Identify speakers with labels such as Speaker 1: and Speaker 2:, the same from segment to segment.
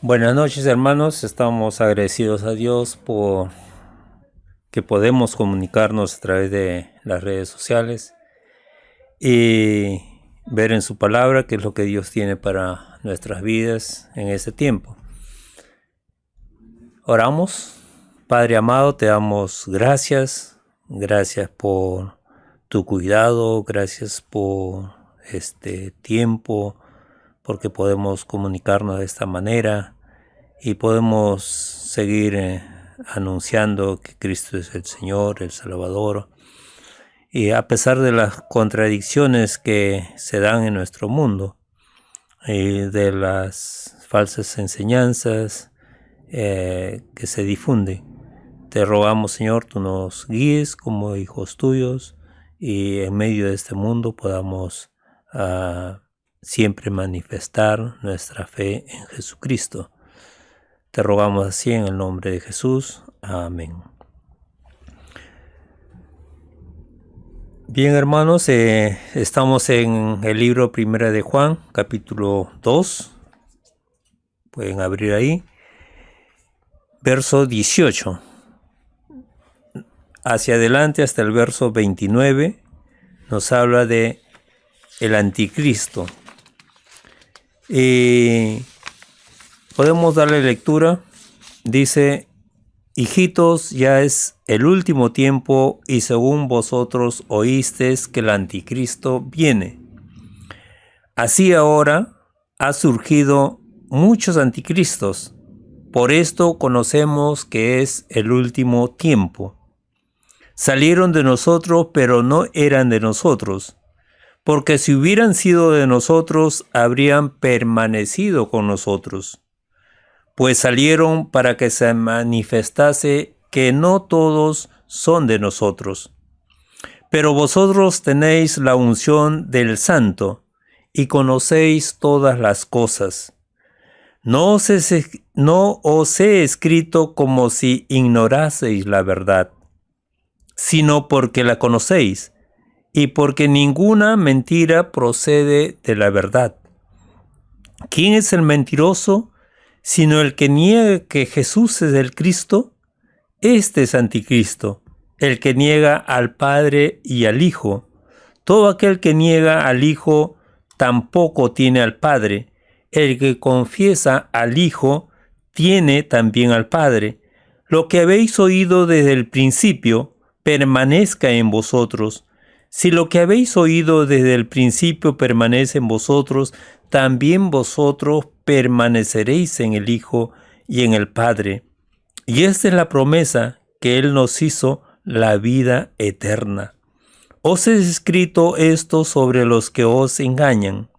Speaker 1: Buenas noches, hermanos. Estamos agradecidos a Dios por que podemos comunicarnos a través de las redes sociales y ver en su palabra qué es lo que Dios tiene para nuestras vidas en este tiempo. Oramos. Padre amado, te damos gracias. Gracias por tu cuidado, gracias por este tiempo, porque podemos comunicarnos de esta manera y podemos seguir anunciando que Cristo es el Señor, el Salvador. Y a pesar de las contradicciones que se dan en nuestro mundo, y de las falsas enseñanzas que se difunden, te rogamos, Señor, tú nos guíes como hijos tuyos y en medio de este mundo podamos siempre manifestar nuestra fe en Jesucristo. Te rogamos así en el nombre de Jesús. Amén. Bien, hermanos, estamos en el libro Primera de Juan, capítulo 2. Pueden abrir ahí. Verso 18. Hacia adelante hasta el verso 29 nos habla de el anticristo. Podemos darle lectura. Dice: hijitos, ya es el último tiempo, y según vosotros oísteis que el anticristo viene. Así ahora ha surgido muchos anticristos. Por esto conocemos que es el último tiempo. Salieron de nosotros, pero no eran de nosotros, porque si hubieran sido de nosotros, habrían permanecido con nosotros. Pues salieron para que se manifestase que no todos son de nosotros. Pero vosotros tenéis la unción del Santo, y conocéis todas las cosas. No os he escrito como si ignoraseis la verdad, sino porque la conocéis, y porque ninguna mentira procede de la verdad. ¿Quién es el mentiroso, sino el que niega que Jesús es el Cristo? Este es anticristo, el que niega al Padre y al Hijo. Todo aquel que niega al Hijo tampoco tiene al Padre. El que confiesa al Hijo tiene también al Padre. Lo que habéis oído desde el principio permanezca en vosotros. Si lo que habéis oído desde el principio permanece en vosotros, también vosotros permaneceréis en el Hijo y en el Padre. Y esta es la promesa que Él nos hizo, la vida eterna. Os he escrito esto sobre los que os engañan,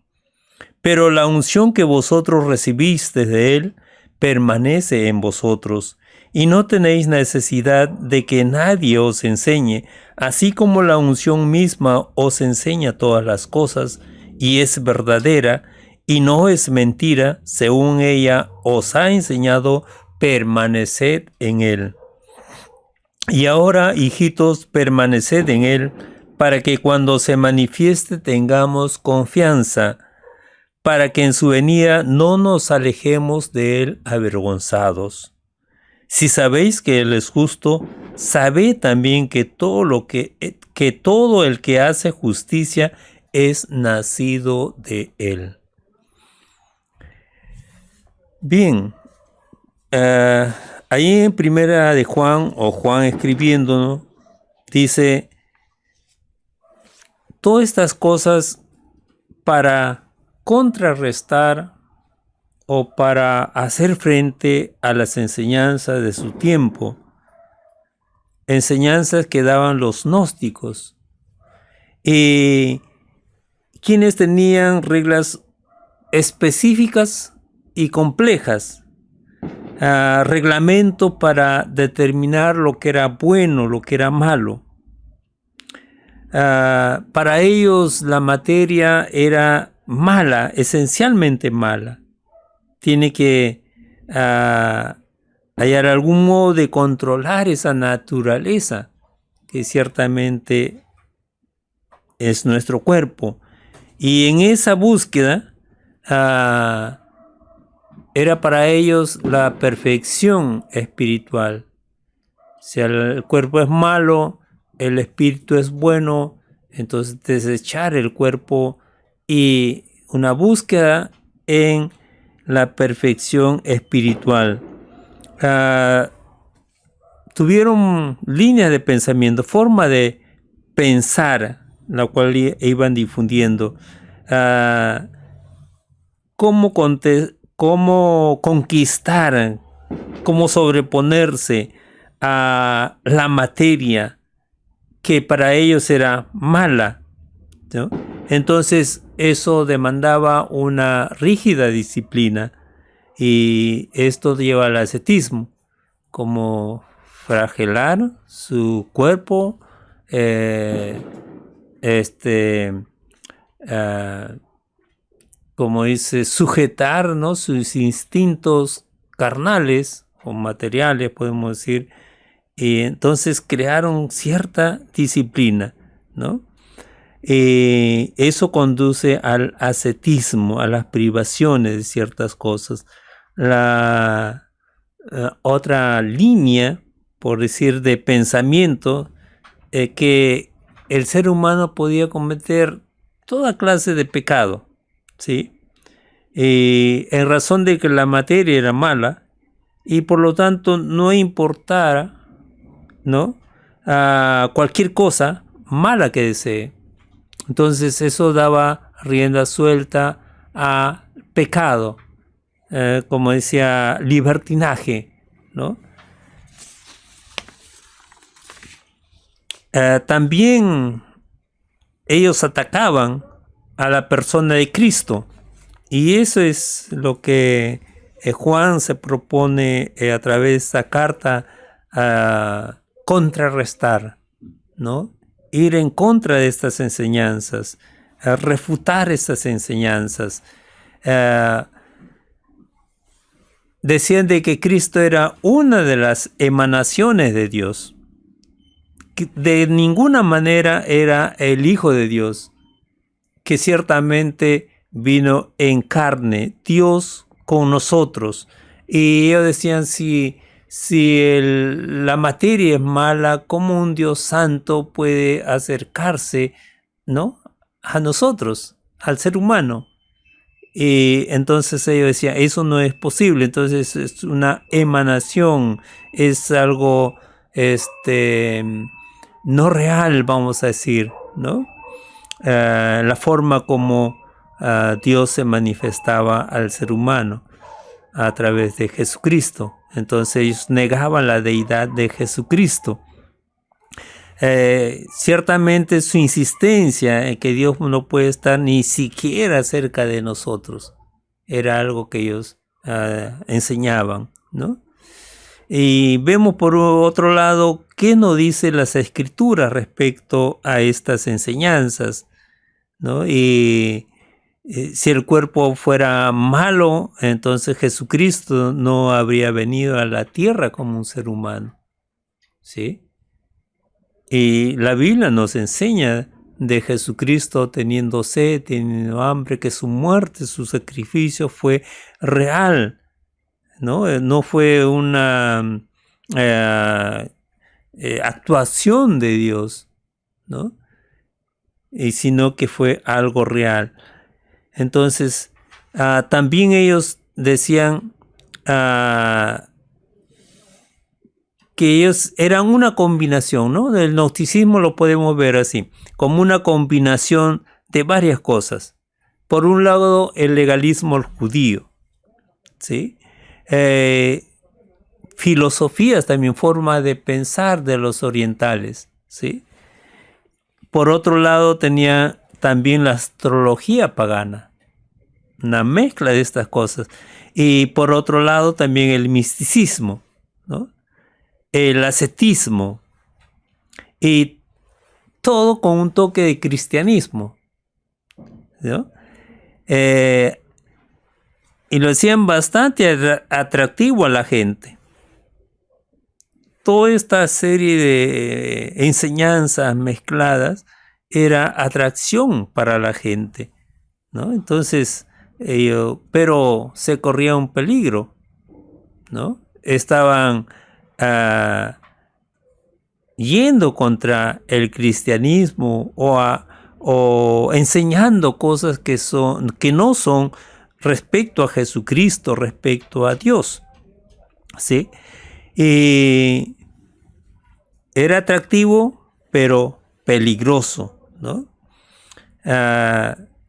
Speaker 1: pero la unción que vosotros recibisteis de Él permanece en vosotros, y no tenéis necesidad de que nadie os enseñe, así como la unción misma os enseña todas las cosas, y es verdadera, y no es mentira. Según ella os ha enseñado, permaneced en Él. Y ahora, hijitos, permaneced en Él, para que cuando se manifieste tengamos confianza, para que en su venida no nos alejemos de Él avergonzados. Si sabéis que Él es justo, sabed también que todo el que hace justicia es nacido de Él. Bien, ahí en Primera de Juan, o Juan escribiéndonos, dice todas estas cosas para contrarrestar o para hacer frente a las enseñanzas de su tiempo, enseñanzas que daban los gnósticos, y quienes tenían reglas específicas y complejas, reglamento para determinar lo que era bueno, lo que era malo. Para ellos la materia era mala, esencialmente mala. Tiene que hallar algún modo de controlar esa naturaleza que ciertamente es nuestro cuerpo. Y en esa búsqueda era para ellos la perfección espiritual. Si el cuerpo es malo, el espíritu es bueno, entonces desechar el cuerpo y una búsqueda en la perfección espiritual. Tuvieron líneas de pensamiento, forma de pensar, la cual iban difundiendo. Cómo conquistar, cómo sobreponerse a la materia que para ellos era mala, ¿no? Entonces eso demandaba una rígida disciplina y esto lleva al ascetismo, como fragelar su cuerpo, como dice, sujetar, ¿no?, sus instintos carnales o materiales, podemos decir, y entonces crearon cierta disciplina, ¿no? Eso conduce al ascetismo, a las privaciones de ciertas cosas. La otra línea, por decir, de pensamiento, que el ser humano podía cometer toda clase de pecado, ¿sí? En razón de que la materia era mala y por lo tanto no importara, ¿no?, a cualquier cosa mala que desee. Entonces eso daba rienda suelta a pecado, como decía, libertinaje, ¿no? También ellos atacaban a la persona de Cristo, y eso es lo que Juan se propone a través de esta carta a contrarrestar, ¿no? Ir en contra de estas enseñanzas, refutar estas enseñanzas. Decían de que Cristo era una de las emanaciones de Dios, que de ninguna manera era el Hijo de Dios, que ciertamente vino en carne, Dios con nosotros. Y ellos decían, si la materia es mala, ¿cómo un Dios santo puede acercarse, ¿no?, a nosotros, al ser humano? Y entonces ellos decían, eso no es posible. Entonces es una emanación, es algo no real, vamos a decir, ¿no? La forma como Dios se manifestaba al ser humano a través de Jesucristo. Entonces ellos negaban la deidad de Jesucristo. Ciertamente su insistencia en que Dios no puede estar ni siquiera cerca de nosotros era algo que ellos enseñaban, ¿no? Y vemos por otro lado qué nos dice las Escrituras respecto a estas enseñanzas, ¿no? Y si el cuerpo fuera malo, entonces Jesucristo no habría venido a la tierra como un ser humano, ¿sí? Y la Biblia nos enseña de Jesucristo teniendo sed, teniendo hambre, que su muerte, su sacrificio fue real, ¿no? No fue una actuación de Dios, ¿no? Sino que fue algo real. Entonces, también ellos decían que ellos eran una combinación, ¿no? El gnosticismo lo podemos ver así, como una combinación de varias cosas. Por un lado, el legalismo judío, ¿sí? Filosofías también, forma de pensar de los orientales, ¿sí? Por otro lado, tenía también la astrología pagana, una mezcla de estas cosas. Y por otro lado, también el misticismo, ¿no?, el ascetismo, y todo con un toque de cristianismo, ¿no? Y lo hacían bastante atractivo a la gente. Toda esta serie de enseñanzas mezcladas era atracción para la gente, ¿no? Entonces pero se corría un peligro, ¿no? Estaban yendo contra el cristianismo o enseñando cosas que no son respecto a Jesucristo, respecto a Dios, ¿sí? Y era atractivo, pero peligroso, ¿no?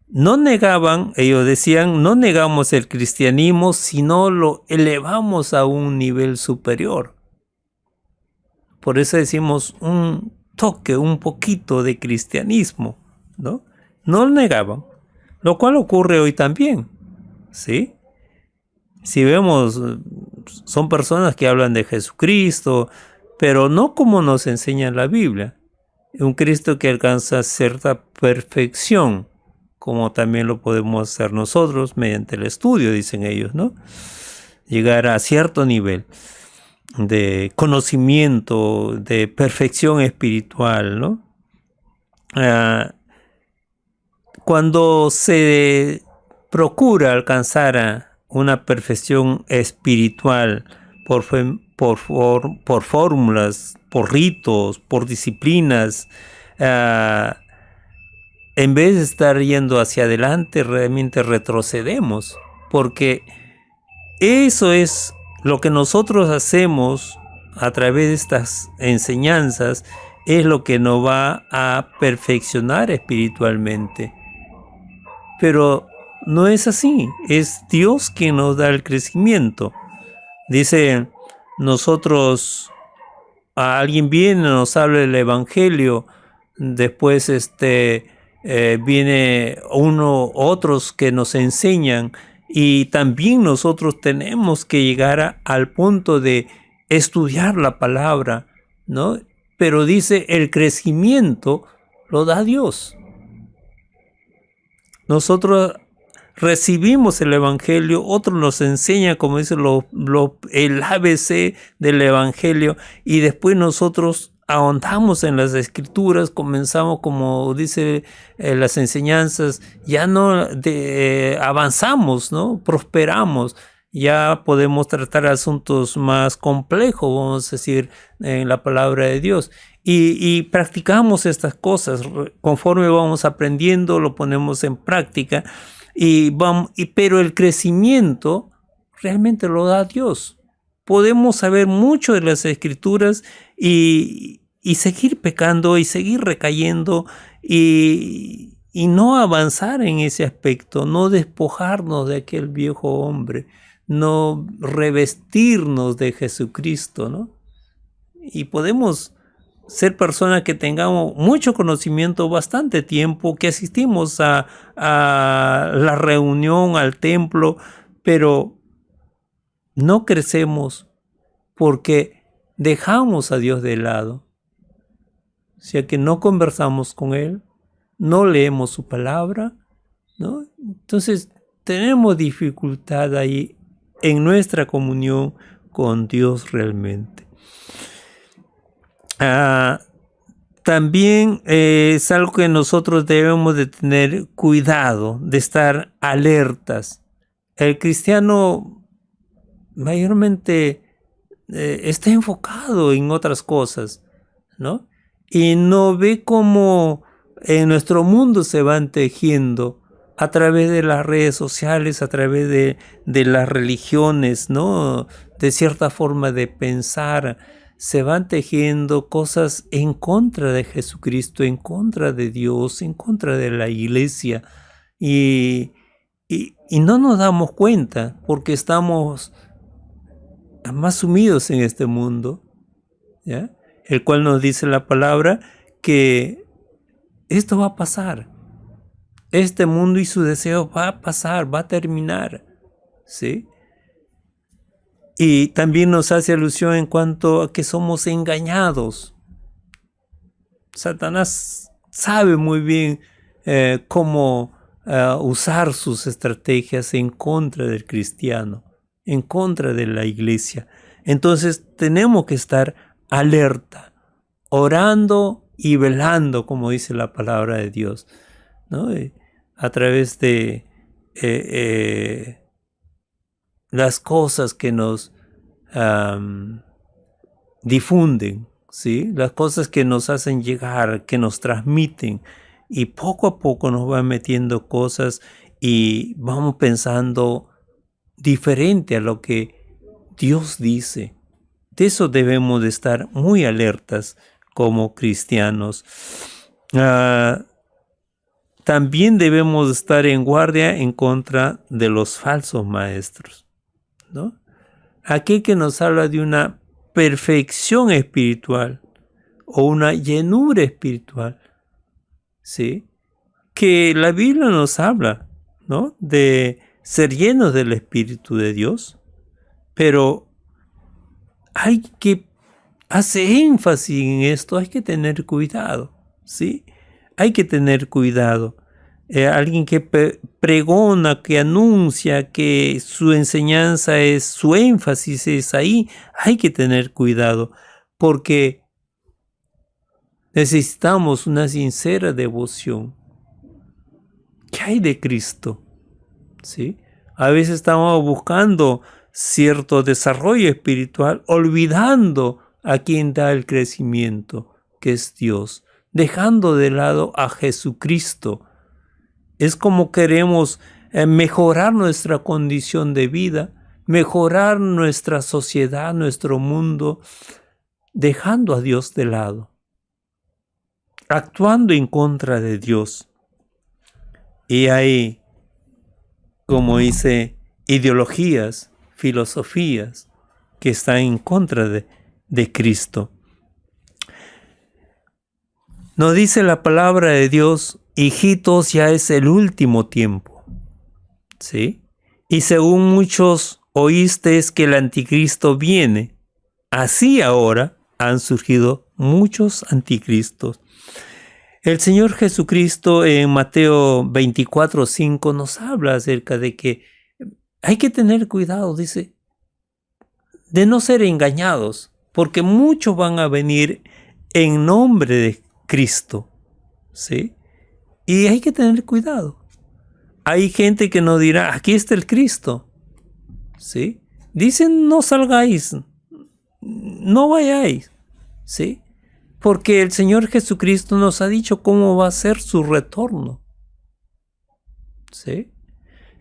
Speaker 1: No negaban, ellos decían, no negamos el cristianismo, sino lo elevamos a un nivel superior. Por eso decimos un toque, un poquito de cristianismo, ¿no? No lo negaban, lo cual ocurre hoy también, ¿sí? Si vemos, son personas que hablan de Jesucristo, pero no como nos enseña la Biblia. Un Cristo que alcanza cierta perfección, como también lo podemos hacer nosotros mediante el estudio, dicen ellos, ¿no? Llegar a cierto nivel de conocimiento, de perfección espiritual, ¿no? Cuando se procura alcanzar una perfección espiritual por fórmulas, por ritos, por disciplinas, en vez de estar yendo hacia adelante, realmente retrocedemos, porque eso es lo que nosotros hacemos a través de estas enseñanzas, es lo que nos va a perfeccionar espiritualmente. Pero no es así, es Dios quien nos da el crecimiento. Dice, nosotros, a alguien viene, nos habla del Evangelio, después viene otros que nos enseñan, y también nosotros tenemos que llegar al punto de estudiar la palabra, ¿no? Pero dice, el crecimiento lo da Dios. Nosotros recibimos el Evangelio, otro nos enseña, como dice el ABC del Evangelio, y después nosotros ahondamos en las Escrituras, comenzamos, como dice las enseñanzas, ya no avanzamos, ¿no? Prosperamos, ya podemos tratar asuntos más complejos, vamos a decir, en la palabra de Dios. Y practicamos estas cosas, conforme vamos aprendiendo, lo ponemos en práctica, pero el crecimiento realmente lo da Dios. Podemos saber mucho de las Escrituras y seguir pecando y seguir recayendo y no avanzar en ese aspecto, no despojarnos de aquel viejo hombre, no revestirnos de Jesucristo, ¿no? Y podemos ser personas que tengamos mucho conocimiento, bastante tiempo, que asistimos a la reunión, al templo, pero no crecemos porque dejamos a Dios de lado. O sea que no conversamos con Él, no leemos su palabra, ¿no? Entonces tenemos dificultad ahí en nuestra comunión con Dios realmente. También es algo que nosotros debemos de tener cuidado, de estar alertas. El cristiano mayormente está enfocado en otras cosas, ¿no? Y no ve cómo en nuestro mundo se van tejiendo a través de las redes sociales, a través de las religiones, ¿no? De cierta forma de pensar, se van tejiendo cosas en contra de Jesucristo, en contra de Dios, en contra de la iglesia. Y no nos damos cuenta porque estamos más sumidos en este mundo, ¿ya? El cual nos dice la palabra que esto va a pasar. Este mundo y su deseo va a pasar, va a terminar, ¿sí? Y también nos hace alusión en cuanto a que somos engañados. Satanás sabe muy bien cómo usar sus estrategias en contra del cristiano, en contra de la iglesia. Entonces tenemos que estar alerta, orando y velando, como dice la palabra de Dios, ¿no? A través de las cosas que nos difunden, ¿sí? Las cosas que nos hacen llegar, que nos transmiten, y poco a poco nos van metiendo cosas y vamos pensando diferente a lo que Dios dice. De eso debemos de estar muy alertas como cristianos. También debemos estar en guardia en contra de los falsos maestros, ¿no? Aquel que nos habla de una perfección espiritual o una llenura espiritual, ¿sí? Que la Biblia nos habla, ¿no? De ser llenos del Espíritu de Dios, pero hay que hacer énfasis en esto, hay que tener cuidado, ¿sí? Hay que tener cuidado. Alguien que pregona, que anuncia, que su enseñanza es, su énfasis es ahí, hay que tener cuidado, porque necesitamos una sincera devoción. ¿Qué hay de Cristo? ¿Sí? A veces estamos buscando cierto desarrollo espiritual, olvidando a quien da el crecimiento, que es Dios, dejando de lado a Jesucristo. Es como queremos mejorar nuestra condición de vida, mejorar nuestra sociedad, nuestro mundo, dejando a Dios de lado, actuando en contra de Dios. Y hay, como dice, ideologías, filosofías que están en contra de Cristo. Nos dice la palabra de Dios, hijitos, ya es el último tiempo, ¿sí? Y según muchos oísteis que el anticristo viene, así ahora han surgido muchos anticristos. El Señor Jesucristo en Mateo 24:5 nos habla acerca de que hay que tener cuidado, dice, de no ser engañados, porque muchos van a venir en nombre de Cristo, ¿sí? Y hay que tener cuidado. Hay gente que nos dirá, aquí está el Cristo, ¿sí? Dicen, no salgáis, no vayáis, ¿sí? Porque el Señor Jesucristo nos ha dicho cómo va a ser su retorno, ¿sí?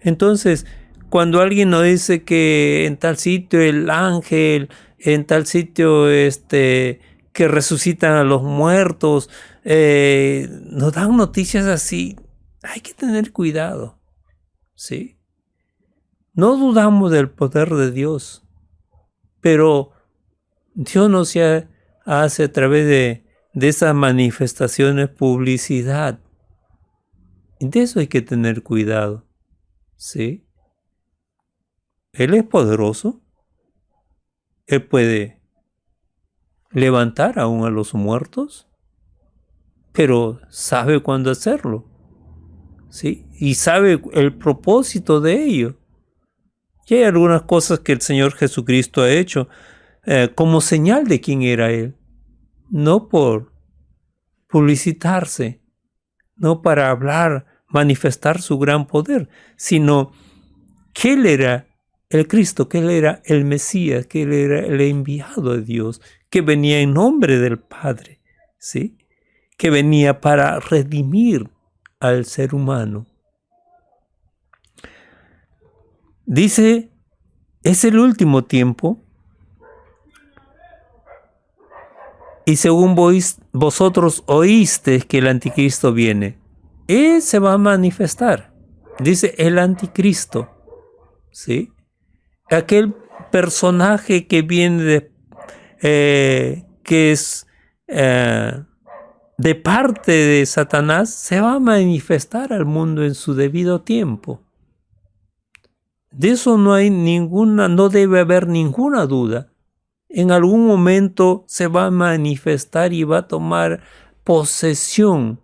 Speaker 1: Entonces, cuando alguien nos dice que en tal sitio el ángel, en tal sitio que resucitan a los muertos, nos dan noticias así, hay que tener cuidado, ¿sí? No dudamos del poder de Dios, pero Dios no se hace a través de esas manifestaciones publicidad. Y de eso hay que tener cuidado, ¿sí? Él es poderoso. Él puede levantar aún a los muertos, pero sabe cuándo hacerlo, ¿sí? Y sabe el propósito de ello. Y hay algunas cosas que el Señor Jesucristo ha hecho como señal de quién era Él, no por publicitarse, no para hablar, manifestar su gran poder, sino que Él era el Cristo, que Él era el Mesías, que Él era el enviado de Dios, que venía en nombre del Padre, ¿sí? Que venía para redimir al ser humano. Dice, es el último tiempo, y según vosotros oísteis que el anticristo viene, Él se va a manifestar. Dice el anticristo, ¿sí? Aquel personaje que viene que es de parte de Satanás, se va a manifestar al mundo en su debido tiempo. De eso no debe haber ninguna duda. En algún momento se va a manifestar y va a tomar posesión.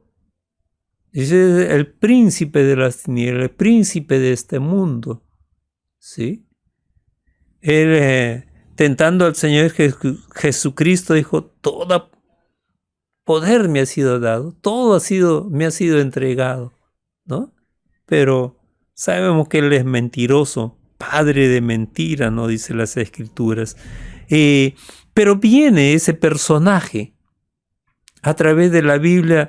Speaker 1: Dice el príncipe de las tinieblas, el príncipe de este mundo, ¿sí? Él, tentando al Señor Jesucristo, dijo, todo poder me ha sido dado, todo me ha sido entregado, ¿no? Pero Sabemos que él es mentiroso, padre de mentira, ¿no? Dice las Escrituras. Pero viene ese personaje. A través de la Biblia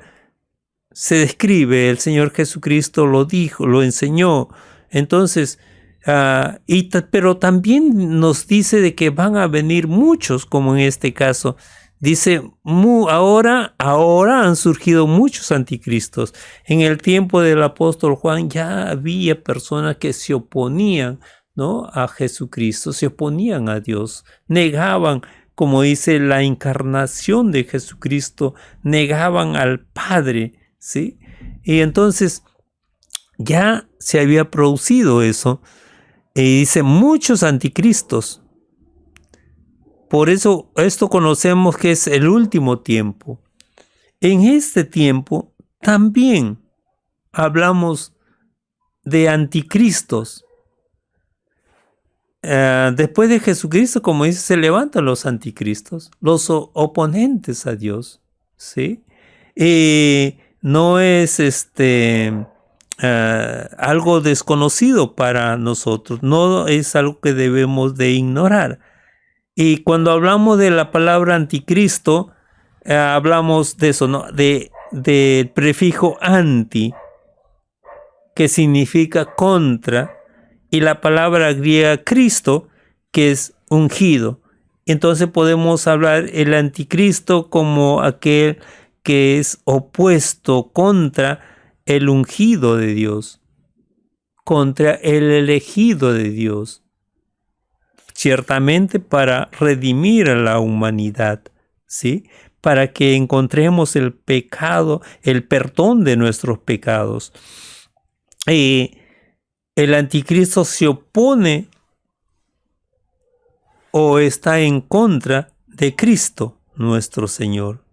Speaker 1: se describe, el Señor Jesucristo lo dijo, lo enseñó. Entonces, pero también nos dice de que van a venir muchos, como en este caso. Dice, ahora han surgido muchos anticristos. En el tiempo del apóstol Juan ya había personas que se oponían, ¿no?, a Jesucristo, se oponían a Dios, negaban, como dice, la encarnación de Jesucristo, negaban al Padre, ¿sí? Y entonces ya se había producido eso. Y dice, muchos anticristos. Por eso esto conocemos que es el último tiempo. En este tiempo también hablamos de anticristos. Después de Jesucristo, como dice, se levantan los anticristos, los oponentes a Dios, ¿sí? No es algo desconocido para nosotros, no es algo que debemos de ignorar. Y cuando hablamos de la palabra anticristo, hablamos de eso, ¿no? Del prefijo anti, que significa contra, y la palabra griega Cristo, que es ungido. Entonces podemos hablar el anticristo como aquel que es opuesto contra el ungido de Dios, contra el elegido de Dios, ciertamente para redimir a la humanidad, ¿sí? Para que encontremos el pecado, el perdón de nuestros pecados. El anticristo se opone o está en contra de Cristo, nuestro Señor.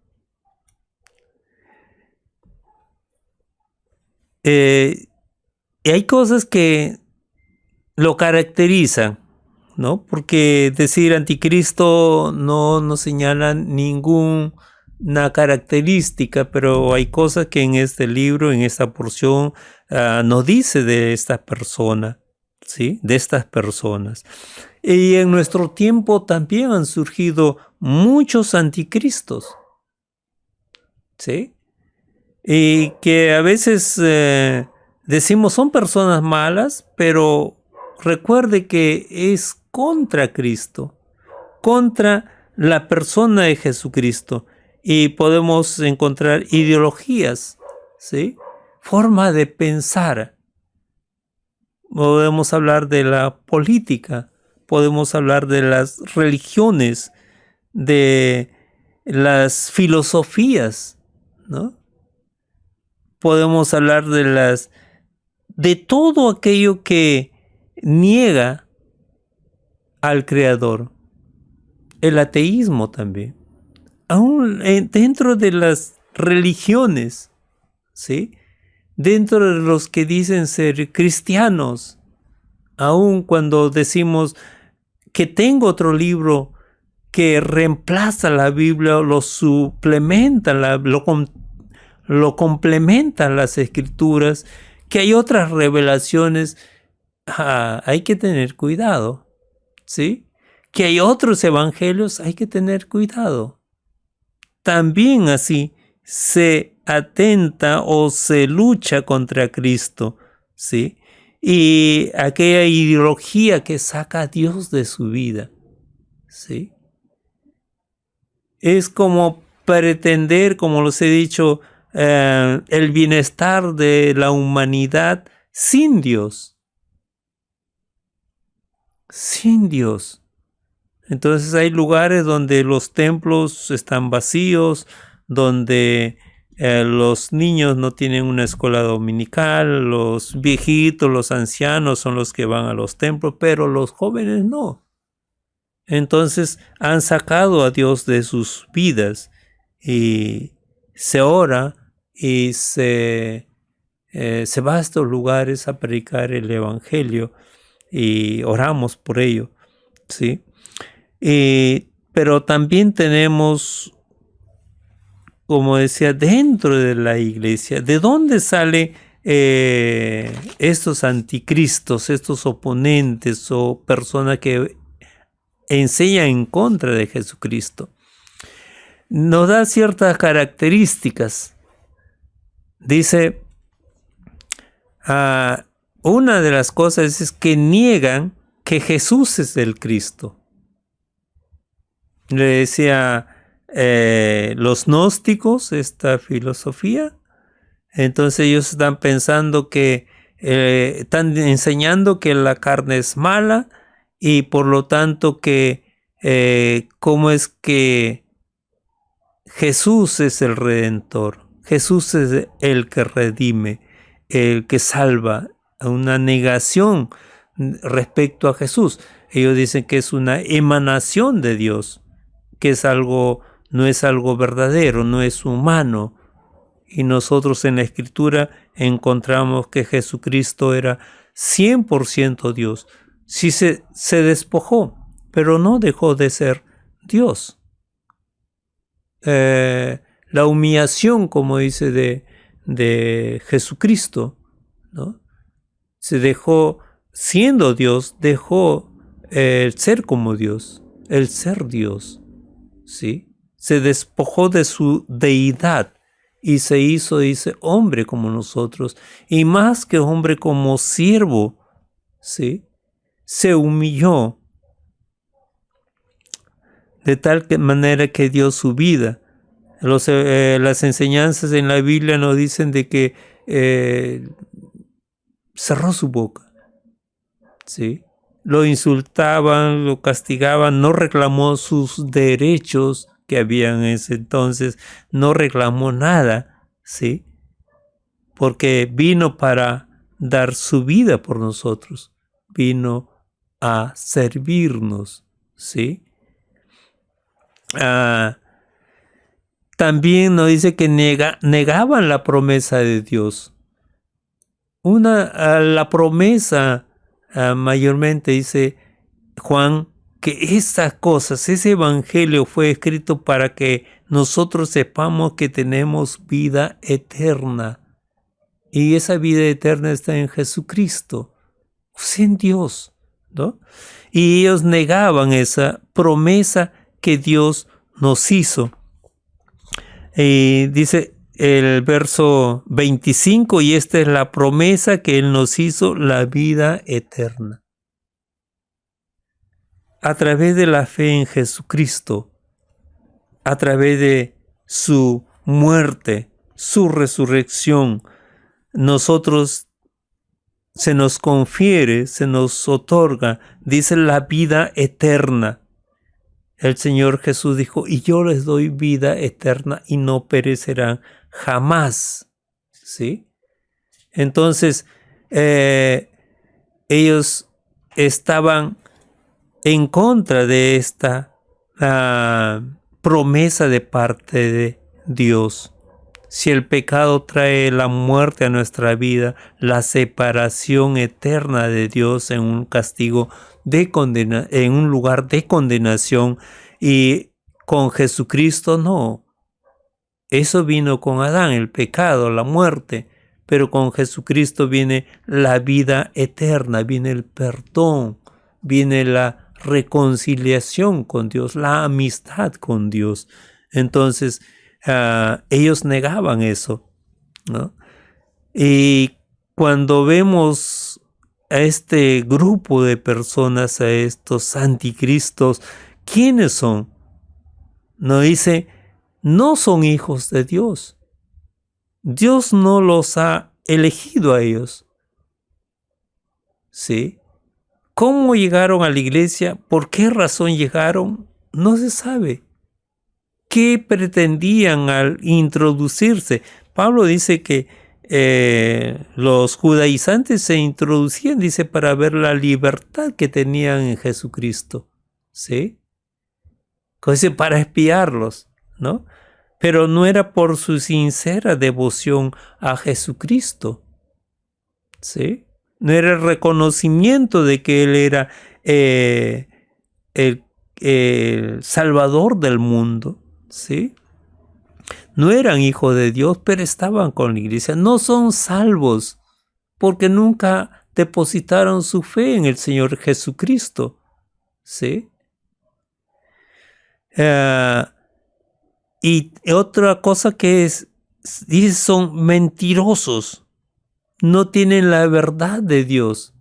Speaker 1: Y hay cosas que lo caracterizan, ¿no? Porque decir anticristo no señala ninguna característica, pero hay cosas que en este libro, en esta porción, nos dice de esta persona, ¿sí? De estas personas. Y en nuestro tiempo también han surgido muchos anticristos, ¿sí? Y que a veces decimos son personas malas, pero recuerde que es contra Cristo, contra la persona de Jesucristo. Y podemos encontrar ideologías, ¿sí? Forma de pensar. Podemos hablar de la política, podemos hablar de las religiones, de las filosofías, ¿no? Podemos hablar de todo aquello que niega al Creador. El ateísmo también. Aún dentro de las religiones, ¿sí? Dentro de los que dicen ser cristianos, aun cuando decimos que tengo otro libro que reemplaza la Biblia, lo suplementa, lo complementa las Escrituras, que hay otras revelaciones, hay que tener cuidado, ¿sí? Que hay otros evangelios, hay que tener cuidado. También así se atenta o se lucha contra Cristo, ¿sí? Y aquella ideología que saca a Dios de su vida, ¿sí? Es como pretender, como les he dicho, el bienestar de la humanidad sin Dios. Sin Dios. Entonces hay lugares donde los templos están vacíos, donde los niños no tienen una escuela dominical, los viejitos, los ancianos son los que van a los templos, pero los jóvenes no. Entonces han sacado a Dios de sus vidas y se ora y se va a estos lugares a predicar el evangelio y oramos por ello, ¿sí? Pero también tenemos, como decía, dentro de la iglesia, ¿de dónde sale estos anticristos, estos oponentes o personas que enseñan en contra de Jesucristo, nos da ciertas características. Dice, una de las cosas es que niegan que Jesús es el Cristo. Le decía los gnósticos esta filosofía. Entonces ellos están pensando que están enseñando que la carne es mala y por lo tanto que cómo es que Jesús es el Redentor, Jesús es el que redime, el que salva, una negación respecto a Jesús. Ellos dicen que es una emanación de Dios, que es algo, no es algo verdadero, no es humano. Y nosotros en la Escritura encontramos que Jesucristo era 100% Dios. Sí se despojó, pero no dejó de ser Dios. La humillación, como dice, de Jesucristo, ¿no? Se dejó, siendo Dios, dejó el ser como Dios, el ser Dios, ¿sí? Se despojó de su deidad y se hizo, dice, hombre como nosotros, y más que hombre, como siervo, ¿sí? Se humilló de tal manera que dio su vida. Las enseñanzas en la Biblia nos dicen de que cerró su boca, ¿sí? Lo insultaban, lo castigaban, no reclamó sus derechos que habían en ese entonces, no reclamó nada, ¿sí? Porque vino para dar su vida por nosotros, vino a servirnos, ¿sí? También nos dice que negaban la promesa de Dios. La promesa mayormente dice Juan que esas cosas, ese evangelio fue escrito para que nosotros sepamos que tenemos vida eterna. Y esa vida eterna está en Jesucristo, o sea, en Dios, ¿no? Y ellos negaban esa promesa que Dios nos hizo. Dice el verso 25, y esta es la promesa que Él nos hizo, la vida eterna. A través de la fe en Jesucristo, a través de su muerte, su resurrección, nosotros se nos confiere, se nos otorga, dice, la vida eterna. El Señor Jesús dijo, y yo les doy vida eterna y no perecerán jamás, ¿sí? Entonces, ellos estaban en contra de esta promesa de parte de Dios. Si el pecado trae la muerte a nuestra vida, la separación eterna de Dios en un castigo en un lugar de condenación, y con Jesucristo no. Eso vino con Adán, el pecado, la muerte, pero con Jesucristo viene la vida eterna, viene el perdón, viene la reconciliación con Dios, la amistad con Dios. Entonces, ellos negaban eso, ¿no? Y cuando vemos a este grupo de personas, a estos anticristos, ¿quiénes son? Nos dice, no son hijos de Dios. Dios no los ha elegido a ellos, ¿sí? ¿Cómo llegaron a la iglesia? ¿Por qué razón llegaron? No se sabe. ¿Qué pretendían al introducirse? Pablo dice que los judaizantes se introducían, dice, para ver la libertad que tenían en Jesucristo, ¿sí? Dice, para espiarlos, ¿no? Pero no era por su sincera devoción a Jesucristo, ¿sí? No era el reconocimiento de que Él era el Salvador del mundo, ¿sí? no eran hijos de Dios, pero estaban con la iglesia. No son salvos porque nunca depositaron su fe en el Señor Jesucristo. ¿Sí? Y otra cosa que dice, son mentirosos. No tienen la verdad de Dios.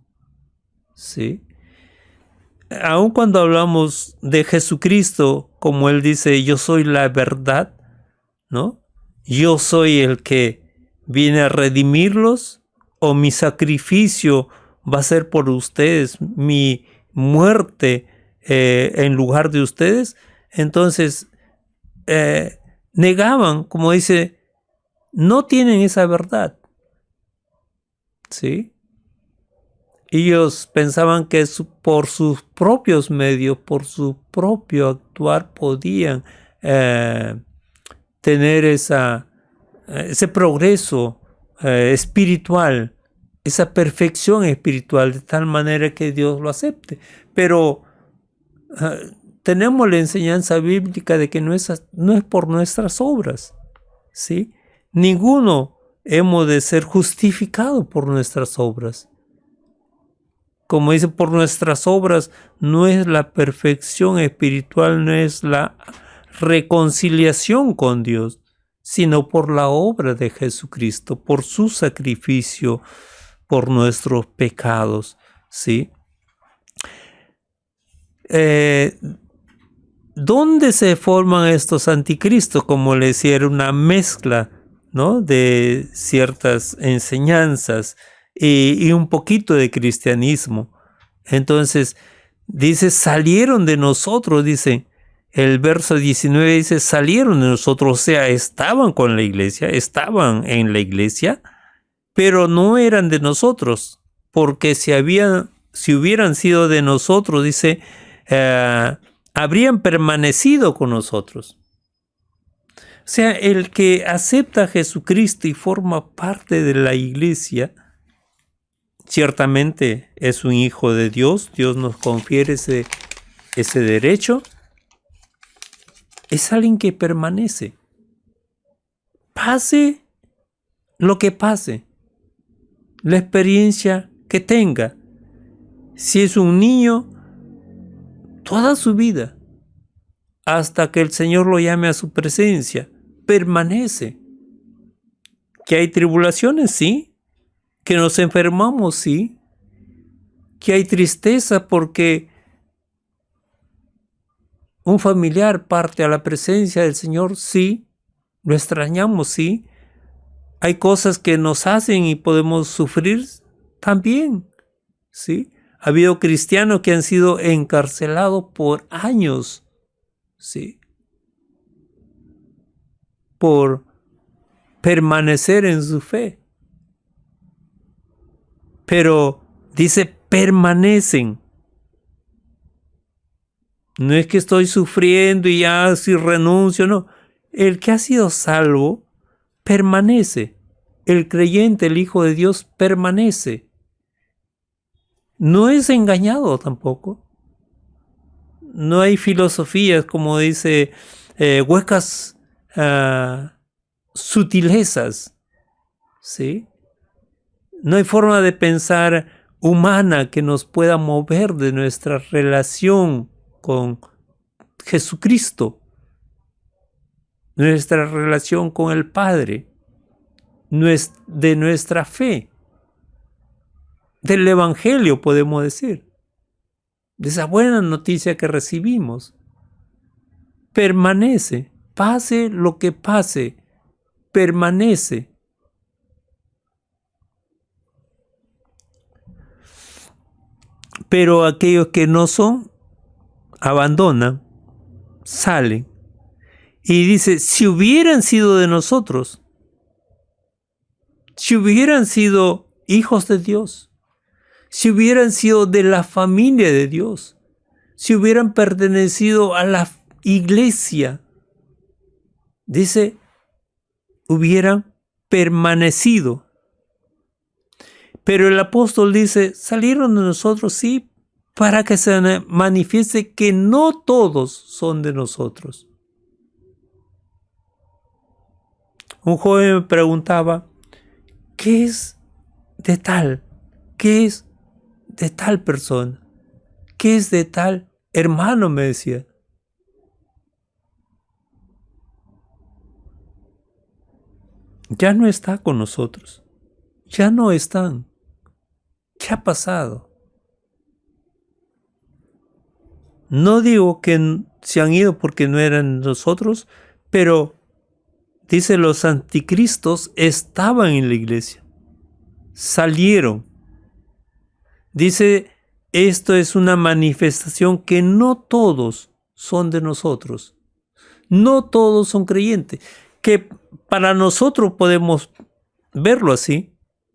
Speaker 1: ¿Sí? Aun cuando hablamos de Jesucristo, como Él dice, yo soy la verdad, ¿no? Yo soy el que viene a redimirlos, o mi sacrificio va a ser por ustedes, mi muerte en lugar de ustedes. Entonces, negaban, como dice, no tienen esa verdad. ¿Sí? Ellos pensaban que por sus propios medios, por su propio actuar, podían tener ese progreso espiritual, esa perfección espiritual, de tal manera que Dios lo acepte. Pero tenemos la enseñanza bíblica de que no es por nuestras obras, ¿sí? Ninguno hemos de ser justificados por nuestras obras. Como dice, por nuestras obras no es la perfección espiritual, no es la reconciliación con Dios, sino por la obra de Jesucristo, por su sacrificio, por nuestros pecados, ¿sí? ¿Dónde se forman estos anticristos? Como les decía, era una mezcla, ¿no?, de ciertas enseñanzas y un poquito de cristianismo. Entonces, dice, salieron de nosotros, dice, el verso 19 dice, salieron de nosotros, o sea, estaban con la iglesia, estaban en la iglesia, pero no eran de nosotros, porque si hubieran sido de nosotros, dice, habrían permanecido con nosotros. O sea, el que acepta a Jesucristo y forma parte de la iglesia, ciertamente es un hijo de Dios. Dios nos confiere ese derecho. Es alguien que permanece. Pase lo que pase, la experiencia que tenga. Si es un niño, toda su vida, hasta que el Señor lo llame a su presencia, permanece. Que hay tribulaciones, sí. Que nos enfermamos, sí. Que hay tristeza porque un familiar parte a la presencia del Señor, sí. Lo extrañamos, sí. Hay cosas que nos hacen y podemos sufrir también, sí. Ha habido cristianos que han sido encarcelados por años, sí, por permanecer en su fe. Pero dice, permanecen. No es que estoy sufriendo y ya si renuncio, no. El que ha sido salvo permanece. El creyente, el Hijo de Dios, permanece. No es engañado tampoco. No hay filosofías, como dice, huecas sutilezas, ¿sí? No hay forma de pensar humana que nos pueda mover de nuestra relación con Jesucristo, nuestra relación con el Padre, de nuestra fe, del Evangelio, podemos decir, de esa buena noticia que recibimos. Permanece, pase lo que pase, permanece. Pero aquellos que no son, abandonan, salen. Y dice, si hubieran sido de nosotros, si hubieran sido hijos de Dios, si hubieran sido de la familia de Dios, si hubieran pertenecido a la iglesia, dice, hubieran permanecido. Pero el apóstol dice, salieron de nosotros, sí, para que se manifieste que no todos son de nosotros. Un joven me preguntaba, ¿qué es de tal? ¿Qué es de tal persona? ¿Qué es de tal hermano? Me decía. Ya no está con nosotros. Ya no están. ¿Qué ha pasado? No digo que se han ido porque no eran nosotros, pero dice, los anticristos estaban en la iglesia. Salieron. Dice, esto es una manifestación que no todos son de nosotros. No todos son creyentes. Que para nosotros podemos verlo así.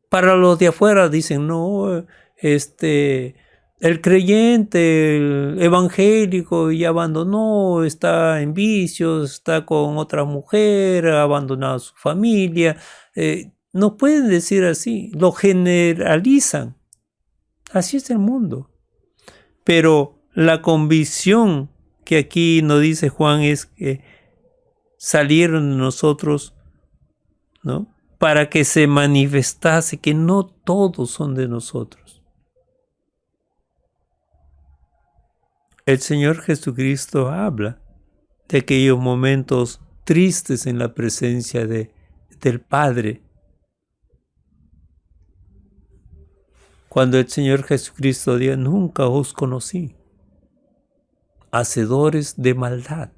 Speaker 1: Para los de afuera dicen, no, el creyente, el evangélico ya abandonó, está en vicios, está con otra mujer, ha abandonado a su familia. No pueden decir así, lo generalizan. Así es el mundo. Pero la convicción que aquí nos dice Juan es que salieron de nosotros, ¿no?, para que se manifestase que no todos son de nosotros. El Señor Jesucristo habla de aquellos momentos tristes en la presencia del Padre. Cuando el Señor Jesucristo dijo, nunca os conocí, hacedores de maldad.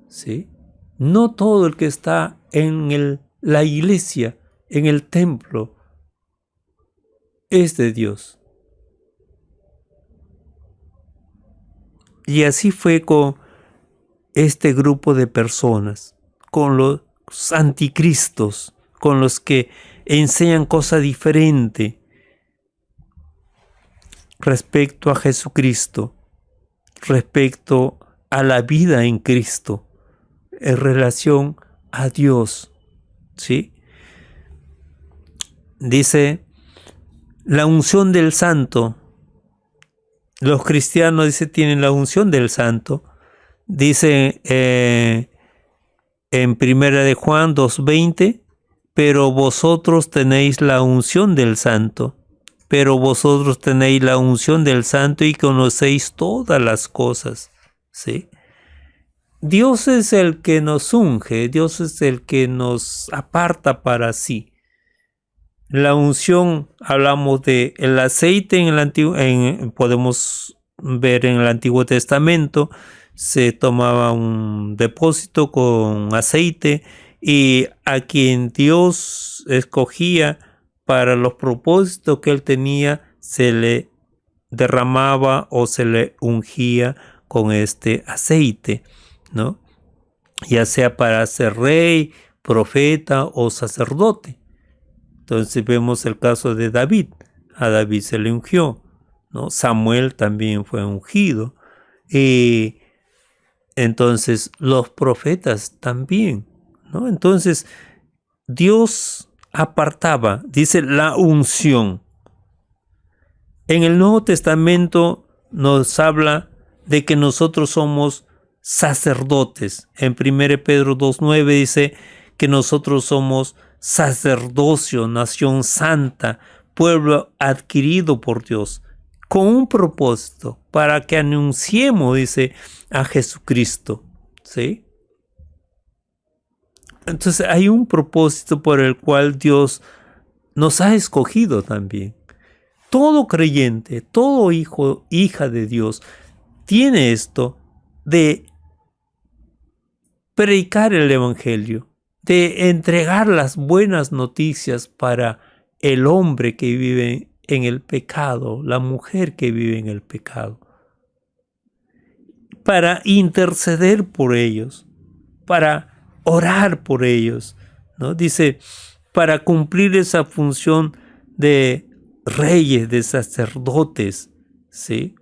Speaker 1: ¿Sí? No todo el que está en la iglesia, en el templo, es de Dios. Y así fue con este grupo de personas, con los anticristos, con los que enseñan cosa diferente respecto a Jesucristo, respecto a la vida en Cristo, en relación a Dios, ¿sí? Dice, la unción del santo. Los cristianos, dice, tienen la unción del santo. Dice en Primera de Juan 2:20, pero vosotros tenéis la unción del santo. Pero vosotros tenéis la unción del santo y conocéis todas las cosas, ¿sí? Dios es el que nos unge, Dios es el que nos aparta para sí. La unción, hablamos de el aceite en el Antiguo, podemos ver en el Antiguo Testamento, se tomaba un depósito con aceite y a quien Dios escogía para los propósitos que él tenía, se le derramaba o se le ungía con este aceite, ¿no? Ya sea para ser rey, profeta o sacerdote. Entonces vemos el caso de David. A David se le ungió, ¿no? Samuel también fue ungido. Y entonces los profetas también, ¿no? Entonces Dios apartaba, dice la unción. En el Nuevo Testamento nos habla de que nosotros somos sacerdotes. En 1 Pedro 2:9 dice que nosotros somos sacerdocio, nación santa, pueblo adquirido por Dios, con un propósito, para que anunciemos, dice, a Jesucristo, ¿sí? Entonces hay un propósito por el cual Dios nos ha escogido también. Todo creyente, todo hijo, hija de Dios, tiene esto de predicar el Evangelio, de entregar las buenas noticias para el hombre que vive en el pecado, la mujer que vive en el pecado, para interceder por ellos, para orar por ellos, ¿no? Dice, para cumplir esa función de reyes, de sacerdotes, ¿sí?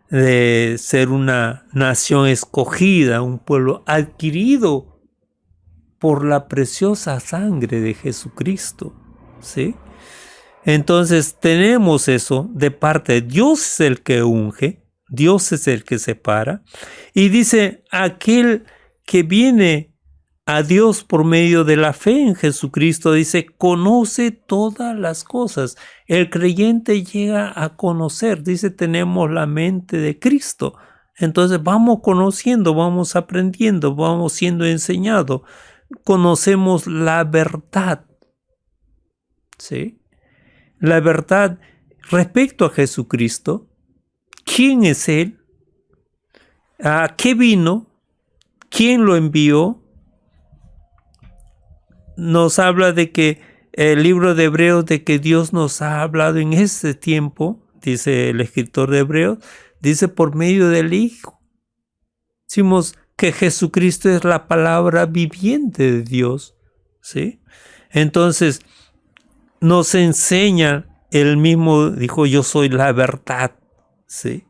Speaker 1: De ser una nación escogida, un pueblo adquirido por la preciosa sangre de Jesucristo, ¿sí? Entonces tenemos eso de parte de Dios. Es el que unge, Dios es el que separa, y dice, aquel que viene a Dios por medio de la fe en Jesucristo. Dice, conoce todas las cosas. El creyente llega a conocer. Dice, tenemos la mente de Cristo. Entonces vamos conociendo, vamos aprendiendo, vamos siendo enseñados. Conocemos la verdad. ¿Sí? La verdad respecto a Jesucristo. ¿Quién es Él? ¿A qué vino? ¿Quién lo envió? Nos habla de que el libro de Hebreos, de que Dios nos ha hablado en este tiempo, dice el escritor de Hebreos, dice por medio del Hijo. Decimos que Jesucristo es la palabra viviente de Dios, ¿sí? Entonces, nos enseña, él mismo dijo, yo soy la verdad, ¿sí?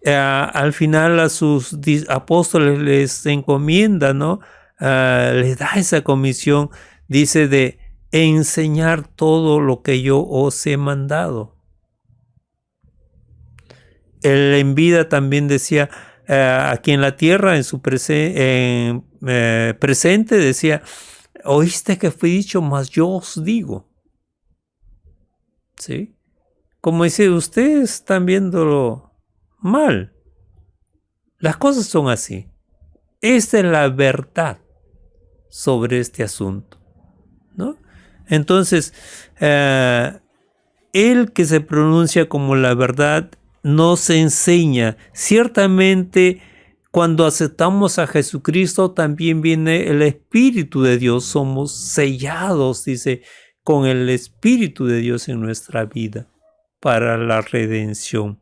Speaker 1: Al final a sus apóstoles les encomienda, ¿no? Les da esa comisión, dice, de enseñar todo lo que yo os he mandado. Él en vida también decía, aquí en la tierra, en su presente, decía, oíste que fue dicho, mas yo os digo. ¿Sí? Como dice, ustedes están viéndolo mal. Las cosas son así. Esta es la verdad sobre este asunto, ¿no? Entonces, el que se pronuncia como la verdad nos enseña. Ciertamente, cuando aceptamos a Jesucristo, también viene el Espíritu de Dios. Somos sellados, dice, con el Espíritu de Dios en nuestra vida para la redención.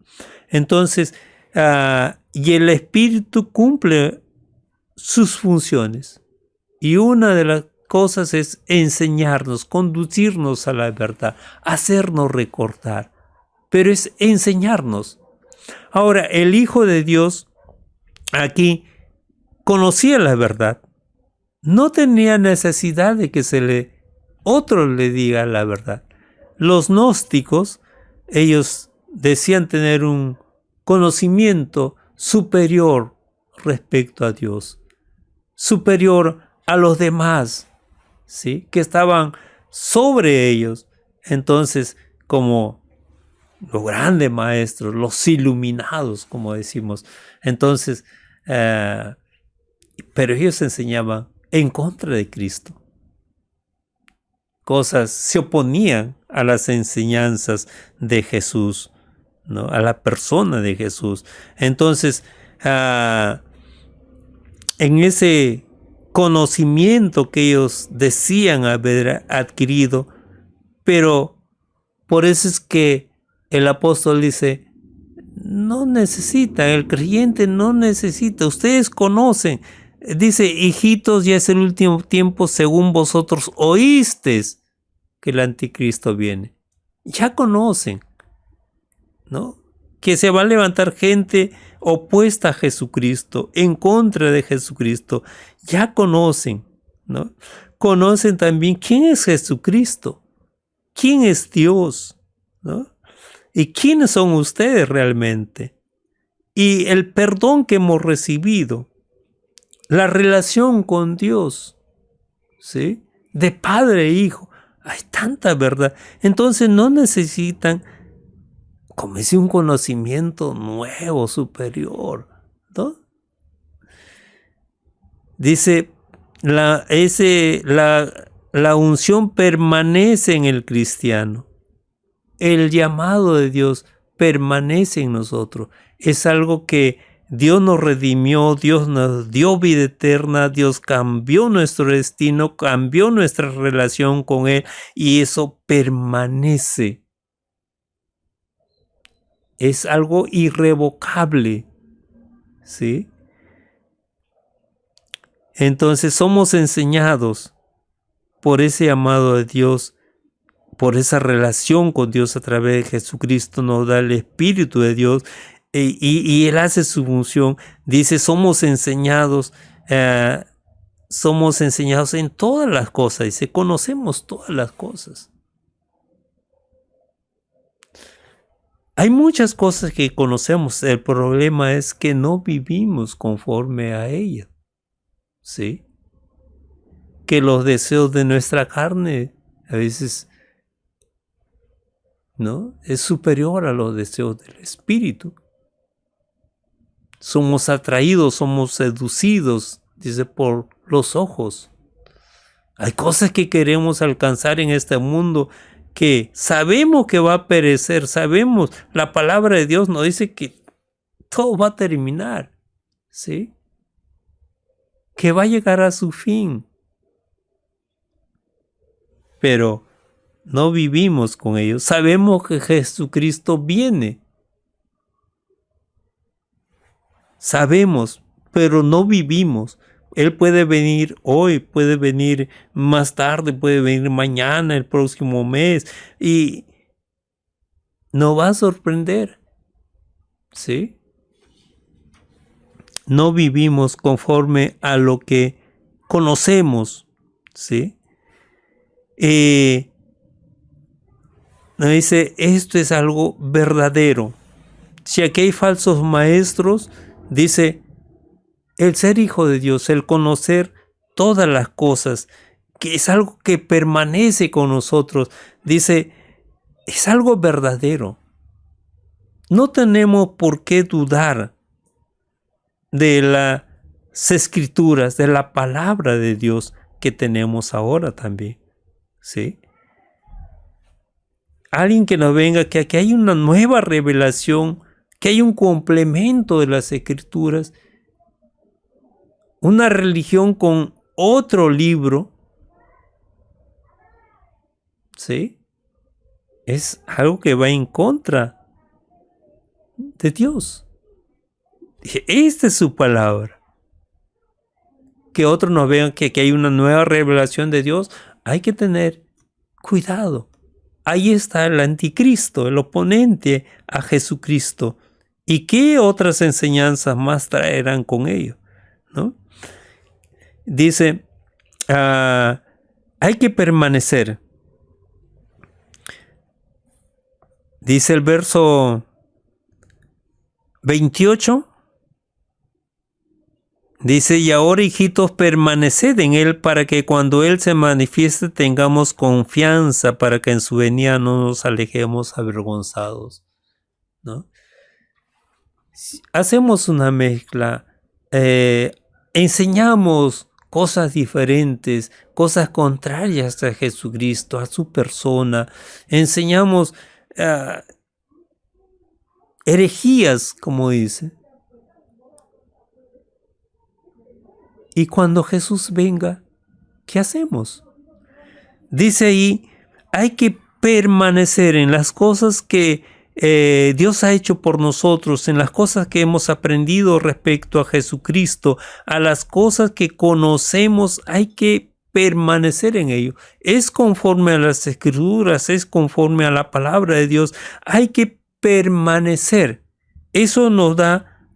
Speaker 1: Entonces, y el Espíritu cumple sus funciones. Y una de las cosas es enseñarnos, conducirnos a la verdad, hacernos recordar. Pero es enseñarnos. Ahora, el Hijo de Dios aquí conocía la verdad. No tenía necesidad de que otro le diga la verdad. Los gnósticos, ellos decían tener un conocimiento superior respecto a Dios, superior a los demás, ¿sí? Que estaban sobre ellos. Entonces, como los grandes maestros, los iluminados, como decimos. Entonces, pero ellos enseñaban en contra de Cristo. Cosas, se oponían a las enseñanzas de Jesús, ¿no? A la persona de Jesús. Entonces, en ese conocimiento que ellos decían haber adquirido, pero por eso es que el apóstol dice, no necesita, el creyente no necesita, ustedes conocen, dice, hijitos, ya es el último tiempo, según vosotros oísteis que el anticristo viene. Ya conocen, ¿no? Que se va a levantar gente opuesta a Jesucristo, en contra de Jesucristo. Ya conocen, ¿no? Conocen también quién es Jesucristo, quién es Dios, ¿no? ¿Y quiénes son ustedes realmente? Y el perdón que hemos recibido, la relación con Dios, ¿sí? De padre e hijo. Hay tanta verdad. Entonces no necesitan, como dice, un conocimiento nuevo, superior, ¿no? Dice, la unción permanece en el cristiano. El llamado de Dios permanece en nosotros. Es algo que Dios nos redimió, Dios nos dio vida eterna, Dios cambió nuestro destino, cambió nuestra relación con Él y eso permanece. Es algo irrevocable, ¿sí? Entonces somos enseñados por ese llamado de Dios, por esa relación con Dios a través de Jesucristo, nos da el Espíritu de Dios y Él hace su función. Dice, somos enseñados en todas las cosas. Dice, conocemos todas las cosas. Hay muchas cosas que conocemos, el problema es que no vivimos conforme a ellas, ¿sí? que los deseos de nuestra carne a veces, ¿no?, es superior a los deseos del Espíritu. Somos atraídos, somos seducidos, dice, por los ojos. Hay cosas que queremos alcanzar en este mundo que sabemos que va a perecer, sabemos, la palabra de Dios nos dice que todo va a terminar, ¿sí? Que va a llegar a su fin. Pero no vivimos con ellos. Sabemos que Jesucristo viene. Sabemos, pero no vivimos. Él puede venir hoy, puede venir más tarde, puede venir mañana, el próximo mes, y nos va a sorprender, ¿sí? No vivimos conforme a lo que conocemos, ¿sí? Nos dice, esto es algo verdadero. Si aquí hay falsos maestros, dice, el ser hijo de Dios, el conocer todas las cosas, que es algo que permanece con nosotros, dice, es algo verdadero. No tenemos por qué dudar de las escrituras, de la palabra de Dios que tenemos ahora también, ¿sí? Alguien que nos venga, que aquí hay una nueva revelación, que hay un complemento de las escrituras, una religión con otro libro, ¿sí? Es algo que va en contra de Dios. Esta es su palabra. Que otros nos vean que hay una nueva revelación de Dios, hay que tener cuidado. Ahí está el anticristo, el oponente a Jesucristo. ¿Y qué otras enseñanzas más traerán con ello? ¿No? Dice, hay que permanecer. Dice el verso 28. Dice, y ahora, hijitos, permaneced en Él para que cuando Él se manifieste tengamos confianza, para que en su venida no nos alejemos avergonzados, ¿no? Hacemos una mezcla, enseñamos cosas diferentes, cosas contrarias a Jesucristo, a su persona, enseñamos herejías, como dice. Y cuando Jesús venga, ¿qué hacemos? Dice ahí, hay que permanecer en las cosas que Dios ha hecho por nosotros, en las cosas que hemos aprendido respecto a Jesucristo, a las cosas que conocemos, hay que permanecer en ello. Es conforme a las Escrituras, es conforme a la palabra de Dios, hay que permanecer. Eso nos da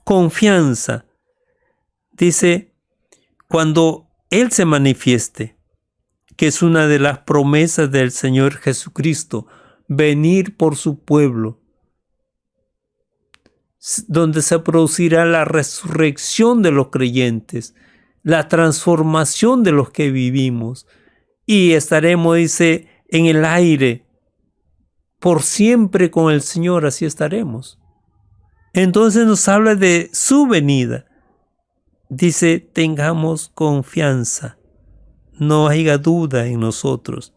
Speaker 1: confianza. Dice, cuando Él se manifieste, que es una de las promesas del Señor Jesucristo, venir por su pueblo, donde se producirá la resurrección de los creyentes, la transformación de los que vivimos, y estaremos, dice, en el aire, por siempre con el Señor, así estaremos. Entonces nos habla de su venida. Dice, tengamos confianza, no haya duda en nosotros,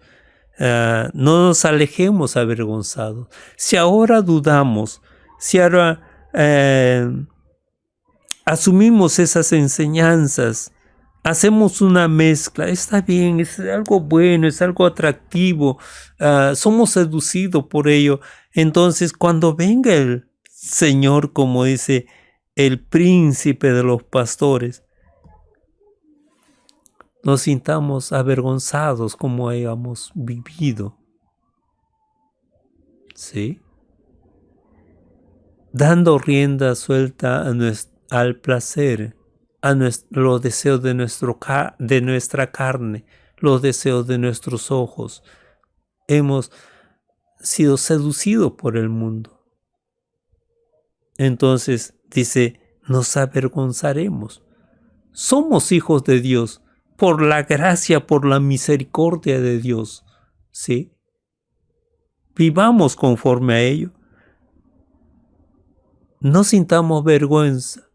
Speaker 1: no nos alejemos avergonzados. Si ahora dudamos, si ahora asumimos esas enseñanzas, hacemos una mezcla, está bien, es algo bueno, es algo atractivo, somos seducidos por ello. Entonces, cuando venga el Señor, como dice el príncipe de los pastores, nos sintamos avergonzados como hayamos vivido, ¿sí? Dando rienda suelta al placer, a los deseos de nuestra carne, los deseos de nuestros ojos. Hemos sido seducidos por el mundo. Entonces, dice, nos avergonzaremos. Somos hijos de Dios, por la gracia, por la misericordia de Dios. ¿Sí? Vivamos conforme a ello. No sintamos vergüenza.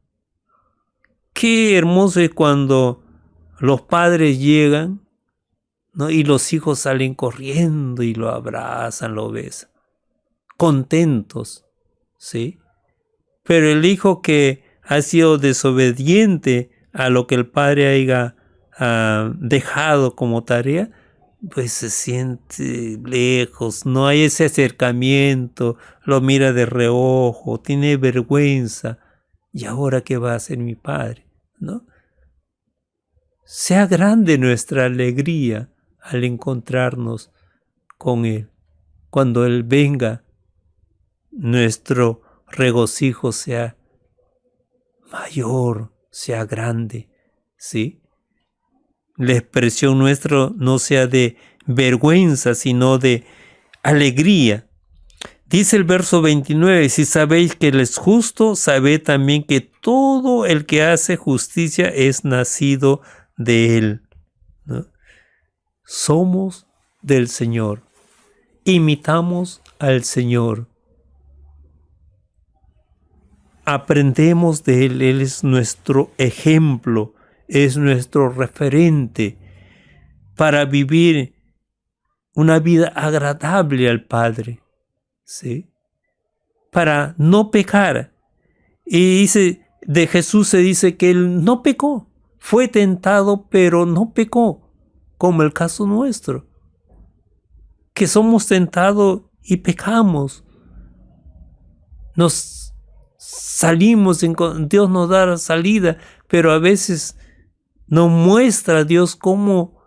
Speaker 1: Qué hermoso es cuando los padres llegan, ¿no? Y los hijos salen corriendo y lo abrazan, lo besan, contentos, ¿sí? Pero el hijo que ha sido desobediente a lo que el padre haya dejado como tarea, pues se siente lejos, no hay ese acercamiento, lo mira de reojo, tiene vergüenza. ¿Y ahora qué va a hacer mi padre? ¿No? Sea grande nuestra alegría al encontrarnos con Él. Cuando Él venga, nuestro regocijo sea mayor, sea grande, ¿sí? La expresión nuestra no sea de vergüenza, sino de alegría. Dice el verso 29, si sabéis que Él es justo, sabed también que todo el que hace justicia es nacido de Él, ¿no? Somos del Señor, imitamos al Señor, aprendemos de Él, Él es nuestro ejemplo, es nuestro referente para vivir una vida agradable al Padre, ¿sí? Para no pecar. Y dice, de Jesús se dice que Él no pecó, fue tentado pero no pecó, como el caso nuestro, que somos tentados y pecamos, nos salimos, Dios nos da la salida, pero a veces nos muestra a Dios cómo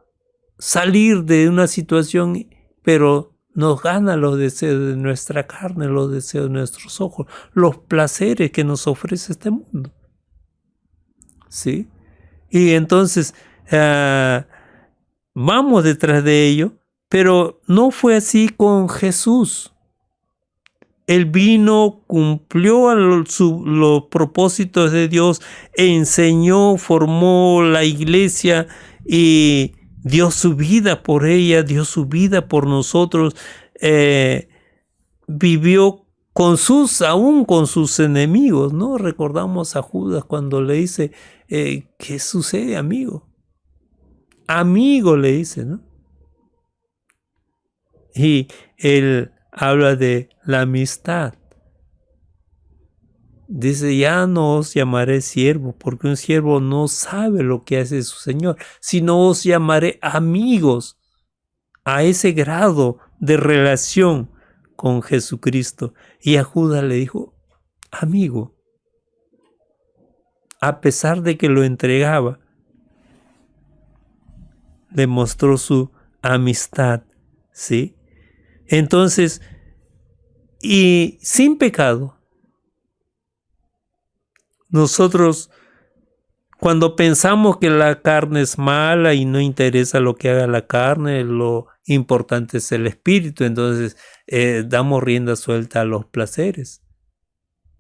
Speaker 1: salir de una situación, pero nos gana los deseos de nuestra carne, los deseos de nuestros ojos, los placeres que nos ofrece este mundo. ¿Sí? Y entonces vamos detrás de ello, pero no fue así con Jesús. Él vino, cumplió los propósitos de Dios, enseñó, formó la iglesia y dio su vida por ella, dio su vida por nosotros, vivió aún con sus enemigos, ¿no? Recordamos a Judas cuando le dice, ¿qué sucede, amigo? Amigo le dice, ¿no? Y él habla de la amistad. Dice, ya no os llamaré siervo, porque un siervo no sabe lo que hace su Señor, sino os llamaré amigos, a ese grado de relación con Jesucristo. Y a Judas le dijo, amigo, a pesar de que lo entregaba, demostró su amistad, ¿sí? Entonces, y sin pecado, nosotros cuando pensamos que la carne es mala y no interesa lo que haga la carne, lo importante es el espíritu, entonces damos rienda suelta a los placeres,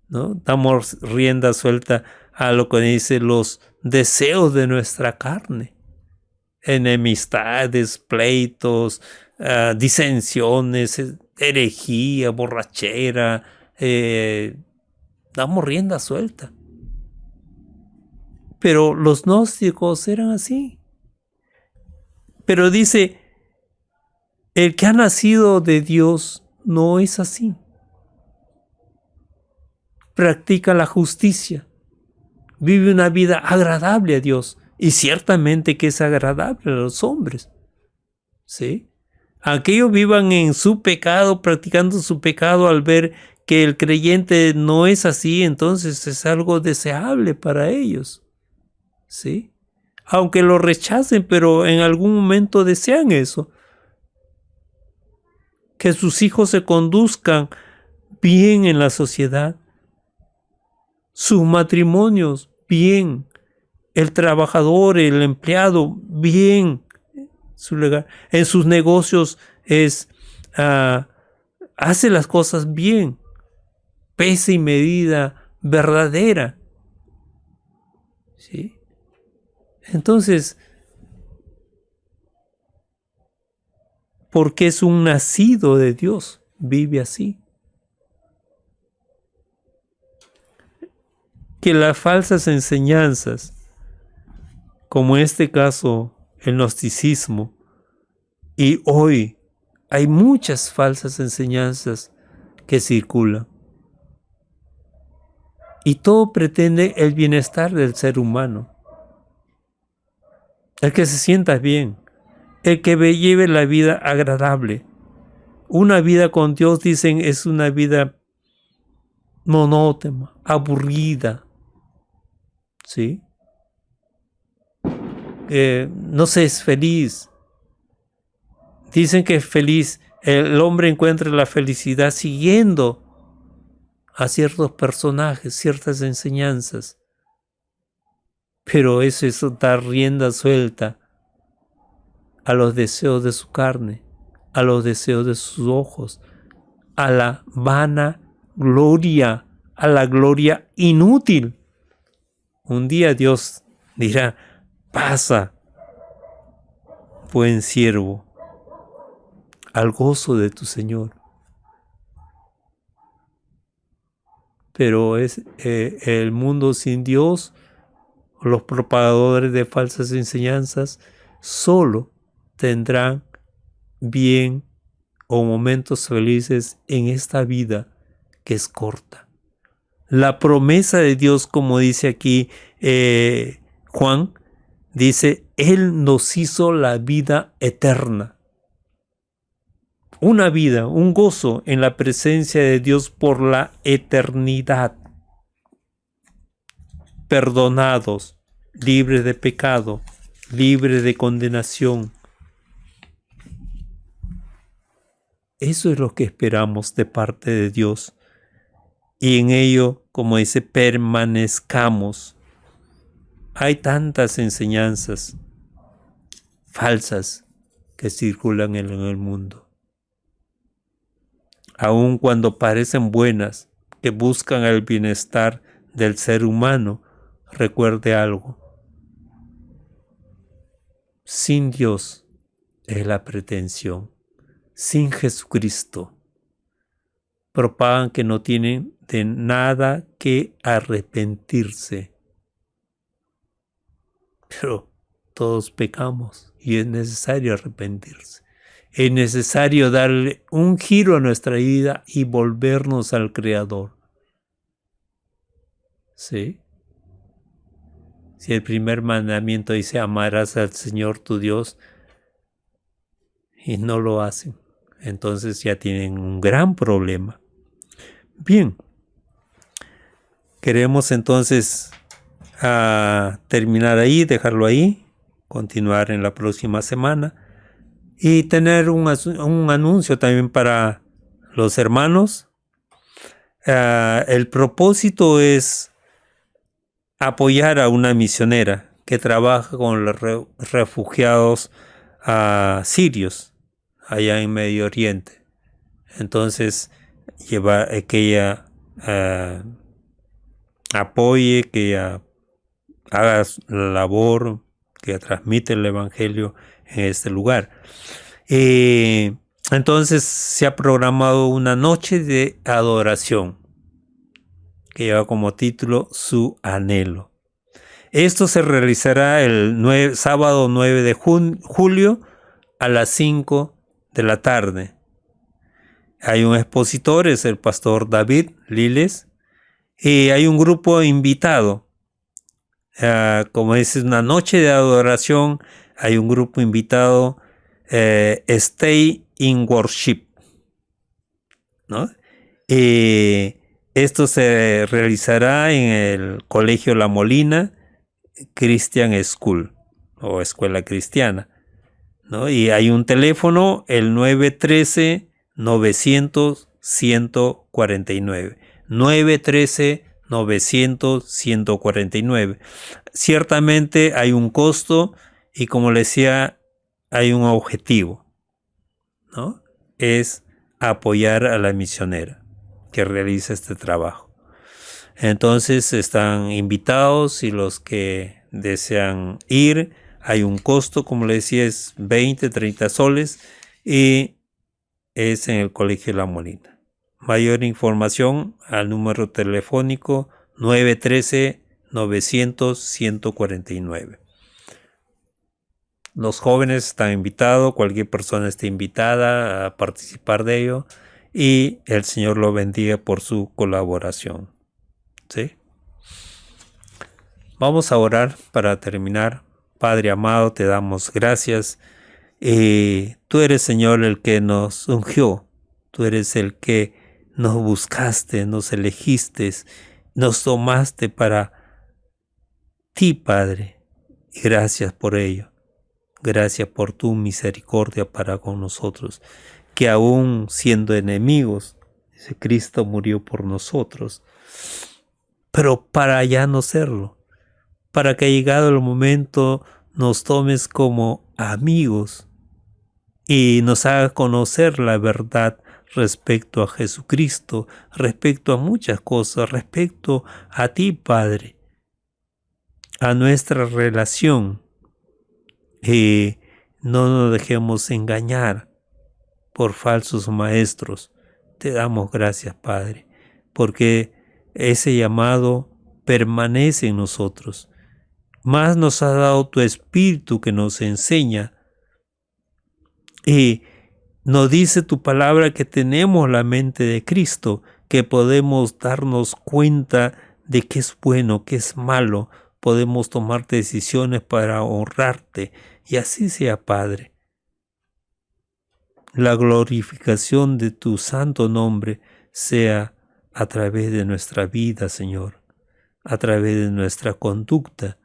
Speaker 1: ¿no? Damos rienda suelta a lo que dice los deseos de nuestra carne, enemistades, pleitos, disensiones, herejía, borrachera, damos rienda suelta. Pero los gnósticos eran así. Pero dice, el que ha nacido de Dios no es así. Practica la justicia, vive una vida agradable a Dios, y ciertamente que es agradable a los hombres, ¿sí? Aquellos vivan en su pecado, practicando su pecado, al ver que el creyente no es así, entonces es algo deseable para ellos, ¿sí? Aunque lo rechacen, pero en algún momento desean eso. Que sus hijos se conduzcan bien en la sociedad, sus matrimonios bien, el trabajador, el empleado bien, en sus negocios hace las cosas bien, peso y medida verdadera, ¿sí? Entonces, porque es un nacido de Dios, vive así. Que las falsas enseñanzas, como en este caso el gnosticismo, y hoy hay muchas falsas enseñanzas que circulan, y todo pretende el bienestar del ser humano, el que se sienta bien, el que lleve la vida agradable. Una vida con Dios, dicen, es una vida monótona, aburrida, ¿sí? No se es feliz. Dicen que es feliz, el hombre encuentra la felicidad siguiendo a ciertos personajes, ciertas enseñanzas. Pero eso es dar rienda suelta a los deseos de su carne, a los deseos de sus ojos, a la vana gloria, a la gloria inútil. Un día Dios dirá: pasa, buen siervo, al gozo de tu Señor. Pero es el mundo sin Dios, los propagadores de falsas enseñanzas, solo tendrán bien o momentos felices en esta vida que es corta. La promesa de Dios, como dice aquí Juan, dice: Él nos hizo la vida eterna. Una vida, un gozo en la presencia de Dios por la eternidad. Perdonados, libres de pecado, libres de condenación. Eso es lo que esperamos de parte de Dios. Y en ello, como dice, permanezcamos. Hay tantas enseñanzas falsas que circulan en el mundo. Aun cuando parecen buenas, que buscan el bienestar del ser humano, recuerde algo. Sin Dios es la pretensión. Sin Jesucristo propagan que no tienen de nada que arrepentirse. Pero todos pecamos y es necesario arrepentirse. Es necesario darle un giro a nuestra vida y volvernos al Creador. ¿Sí? Si el primer mandamiento dice: amarás al Señor tu Dios, y no lo hacen, entonces ya tienen un gran problema. Bien, queremos entonces terminar ahí, dejarlo ahí, continuar en la próxima semana y tener un anuncio también para los hermanos. El propósito es apoyar a una misionera que trabaja con los refugiados sirios allá en Medio Oriente. Entonces, que ella apoye, que ella haga la labor, que ella transmite el Evangelio en este lugar. Entonces se ha programado una noche de adoración que lleva como título Su Anhelo. Esto se realizará el sábado 9 de julio a las 5 de la tarde. Hay un expositor, es el pastor David Liles, y hay un grupo invitado. Como es una noche de adoración, hay un grupo invitado, Stay in Worship, ¿no? Esto se realizará en el Colegio La Molina Christian School o Escuela Cristiana, ¿no? Y hay un teléfono, el 913-900-149. 913-900-149. Ciertamente hay un costo y, como les decía, hay un objetivo, ¿no? Es apoyar a la misionera que realiza este trabajo. Entonces están invitados, y los que desean ir, hay un costo, como les decía, es 20, 30 soles, y es en el Colegio La Molina. Mayor información al número telefónico 913-900-149. Los jóvenes están invitados, cualquier persona está invitada a participar de ello y el Señor lo bendiga por su colaboración. ¿Sí? Vamos a orar para terminar. Padre amado, te damos gracias. Tú eres, Señor, el que nos ungió. Tú eres el que nos buscaste, nos elegiste, nos tomaste para ti, Padre. Y gracias por ello. Gracias por tu misericordia para con nosotros, que aún siendo enemigos, ese Cristo murió por nosotros, pero para ya no serlo, para que llegado el momento nos tomes como amigos y nos hagas conocer la verdad respecto a Jesucristo, respecto a muchas cosas, respecto a ti, Padre, a nuestra relación. Y no nos dejemos engañar por falsos maestros. Te damos gracias, Padre, porque ese llamado permanece en nosotros. Más nos ha dado tu Espíritu que nos enseña y nos dice tu palabra que tenemos la mente de Cristo, que podemos darnos cuenta de qué es bueno, qué es malo, podemos tomar decisiones para honrarte, y así sea, Padre. La glorificación de tu santo nombre sea a través de nuestra vida, Señor, a través de nuestra conducta.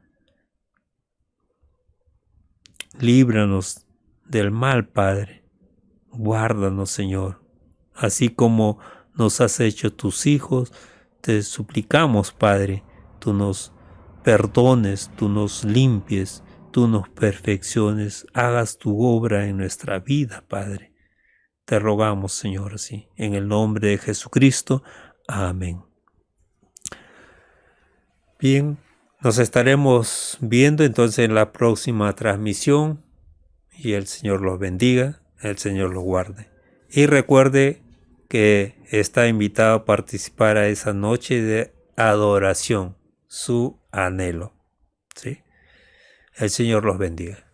Speaker 1: Líbranos del mal, Padre. Guárdanos, Señor. Así como nos has hecho tus hijos, te suplicamos, Padre, tú nos perdones, tú nos limpies, tú nos perfecciones, hagas tu obra en nuestra vida, Padre. Te rogamos, Señor, así, en el nombre de Jesucristo. Amén. Bien, nos estaremos viendo entonces en la próxima transmisión y el Señor los bendiga, el Señor los guarde. Y recuerde que está invitado a participar a esa noche de adoración, su anhelo. ¿Sí? El Señor los bendiga.